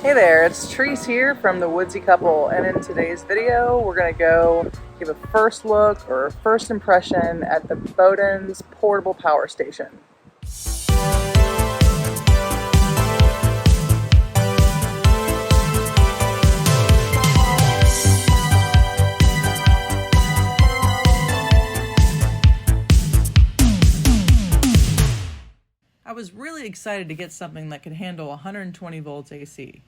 Hey there, it's Treese here from the Woodsy couple, and in today's video we're going to go give a first look or first impression at the Beaudens portable power station. I was really excited to get something that could handle 120 volts AC.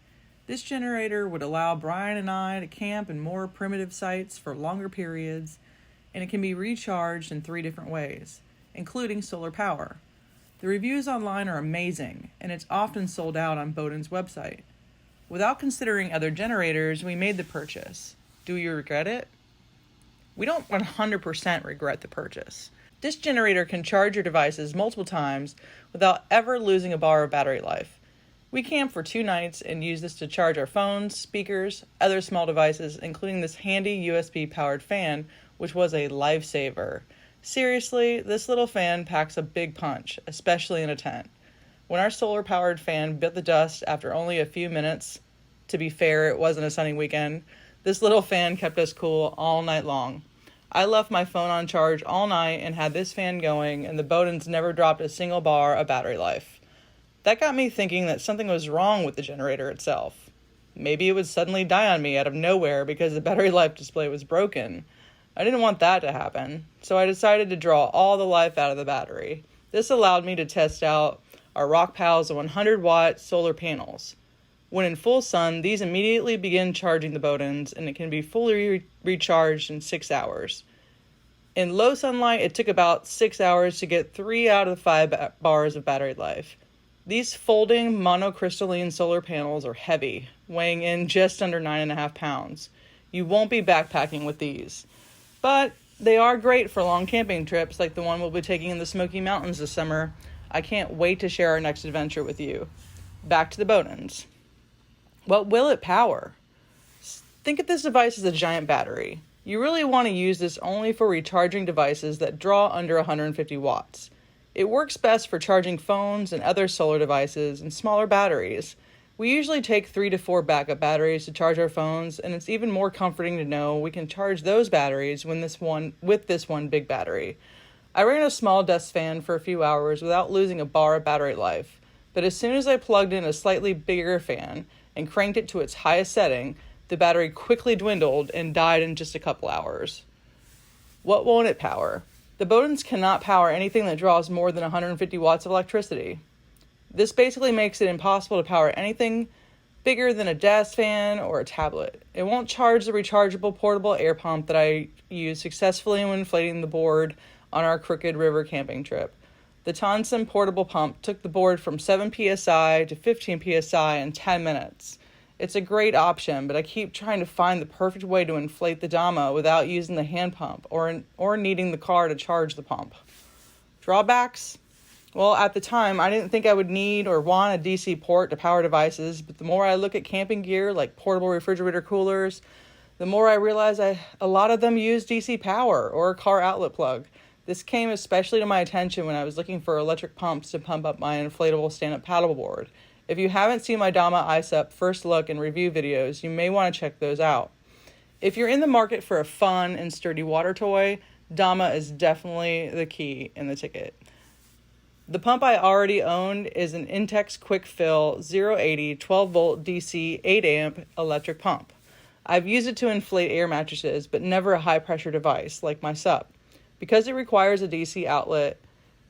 This generator would allow Brian and I to camp in more primitive sites for longer periods, and it can be recharged in 3 different ways, including solar power. The reviews online are amazing, and it's often sold out on Beaudens' website. Without considering other generators, we made the purchase. Do we regret it? We don't 100% regret the purchase. This generator can charge your devices multiple times without ever losing a bar of battery life. We camped for 2 nights and used this to charge our phones, speakers, other small devices, including this handy USB-powered fan, which was a lifesaver. Seriously, this little fan packs a big punch, especially in a tent. When our solar-powered fan bit the dust after only a few minutes, to be fair, it wasn't a sunny weekend, this little fan kept us cool all night long. I left my phone on charge all night and had this fan going, and the Beaudens never dropped a single bar of battery life. That got me thinking that something was wrong with the generator itself. Maybe it would suddenly die on me out of nowhere because the battery life display was broken. I didn't want that to happen, so I decided to draw all the life out of the battery. This allowed me to test out our Rockpal's 100-watt solar panels. When in full sun, these immediately begin charging the Beaudens, and it can be fully recharged in 6 hours. In low sunlight, it took about 6 hours to get 3 out of the 5 bars of battery life. These folding monocrystalline solar panels are heavy, weighing in just under 9.5 pounds. You won't be backpacking with these. But they are great for long camping trips like the one we'll be taking in the Smoky Mountains this summer. I can't wait to share our next adventure with you. Back to the Beaudens. What will it power? Think of this device as a giant battery. You really want to use this only for recharging devices that draw under 150 watts. It works best for charging phones and other solar devices and smaller batteries. We usually take 3 to 4 backup batteries to charge our phones, and it's even more comforting to know we can charge those batteries with this one big battery. I ran a small desk fan for a few hours without losing a bar of battery life, but as soon as I plugged in a slightly bigger fan and cranked it to its highest setting, the battery quickly dwindled and died in just a couple hours. What won't it power? The Beaudens cannot power anything that draws more than 150 watts of electricity. This basically makes it impossible to power anything bigger than a desk fan or a tablet. It won't charge the rechargeable portable air pump that I used successfully when inflating the board on our Crooked River camping trip. The Tonson portable pump took the board from 7 psi to 15 psi in 10 minutes. It's a great option, but I keep trying to find the perfect way to inflate the DAMA without using the hand pump or needing the car to charge the pump. Drawbacks? Well, at the time, I didn't think I would need or want a DC port to power devices, but the more I look at camping gear like portable refrigerator coolers, the more I realize a lot of them use DC power or a car outlet plug. This came especially to my attention when I was looking for electric pumps to pump up my inflatable stand-up paddleboard. If you haven't seen my DAMA ISUP first look and review videos, you may want to check those out. If you're in the market for a fun and sturdy water toy, DAMA is definitely the key in the ticket. The pump I already owned is an Intex Quick Fill 080 12-volt DC 8-amp electric pump. I've used it to inflate air mattresses, but never a high-pressure device like my SUP. Because it requires a DC outlet,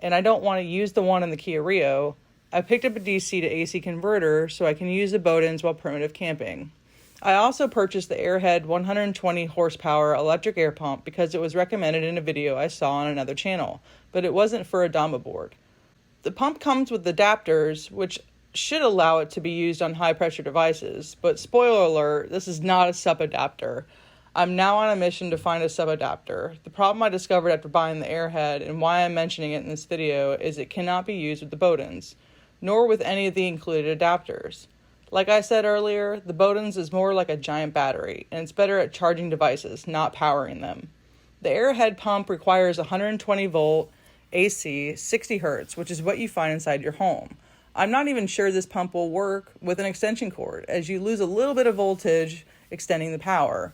and I don't want to use the one in the Kia Rio, I picked up a DC to AC converter so I can use the Beaudens while primitive camping. I also purchased the Airhead 120 horsepower electric air pump because it was recommended in a video I saw on another channel, but it wasn't for a DAMA board. The pump comes with adapters, which should allow it to be used on high-pressure devices, but spoiler alert, this is not a SUP adapter. I'm now on a mission to find a SUP adapter. The problem I discovered after buying the Airhead, and why I'm mentioning it in this video, is it cannot be used with the Beaudens, nor with any of the included adapters. Like I said earlier, the Beaudens is more like a giant battery, and it's better at charging devices, not powering them. The Airhead pump requires 120 volt AC, 60 Hz, which is what you find inside your home. I'm not even sure this pump will work with an extension cord, as you lose a little bit of voltage extending the power.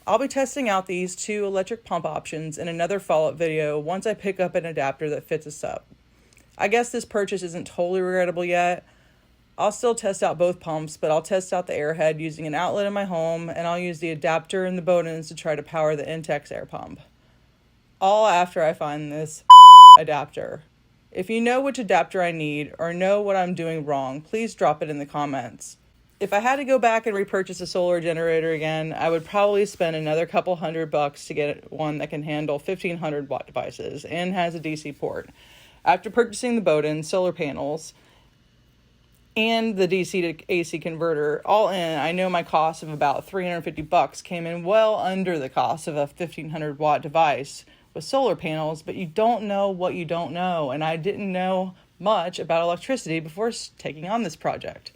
I'll be testing out these 2 electric pump options in another follow-up video once I pick up an adapter that fits us up. I guess this purchase isn't totally regrettable yet. I'll still test out both pumps, but I'll test out the airhead using an outlet in my home, and I'll use the adapter and the Beaudens to try to power the Intex air pump. All after I find this adapter. If you know which adapter I need or know what I'm doing wrong, please drop it in the comments. If I had to go back and repurchase a solar generator again, I would probably spend another couple $100 to get one that can handle 1500 watt devices and has a DC port. After purchasing the Beaudens solar panels and the DC to AC converter, all in, I know my cost of about $350 came in well under the cost of a 1500 watt device with solar panels, but you don't know what you don't know, and I didn't know much about electricity before taking on this project.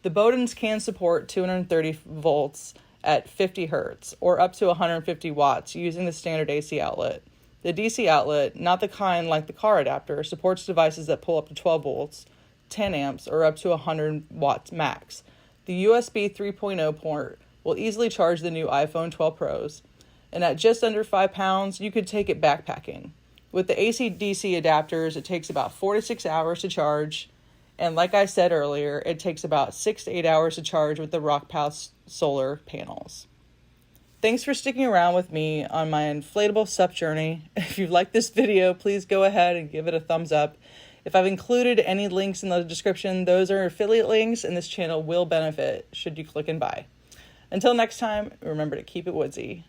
The Beaudens can support 230 volts at 50 hertz or up to 150 watts using the standard AC outlet. The DC outlet, not the kind like the car adapter, supports devices that pull up to 12 volts, 10 amps, or up to 100 watts max. The USB 3.0 port will easily charge the new iPhone 12 Pros, and at just under 5 pounds, you could take it backpacking. With the AC-DC adapters, it takes about 4 to 6 hours to charge, and like I said earlier, it takes about 6 to 8 hours to charge with the RockPow solar panels. Thanks for sticking around with me on my inflatable SUP journey. If you like this video, please go ahead and give it a thumbs up. If I've included any links in the description, those are affiliate links, and this channel will benefit should you click and buy. Until next time, remember to keep it woodsy.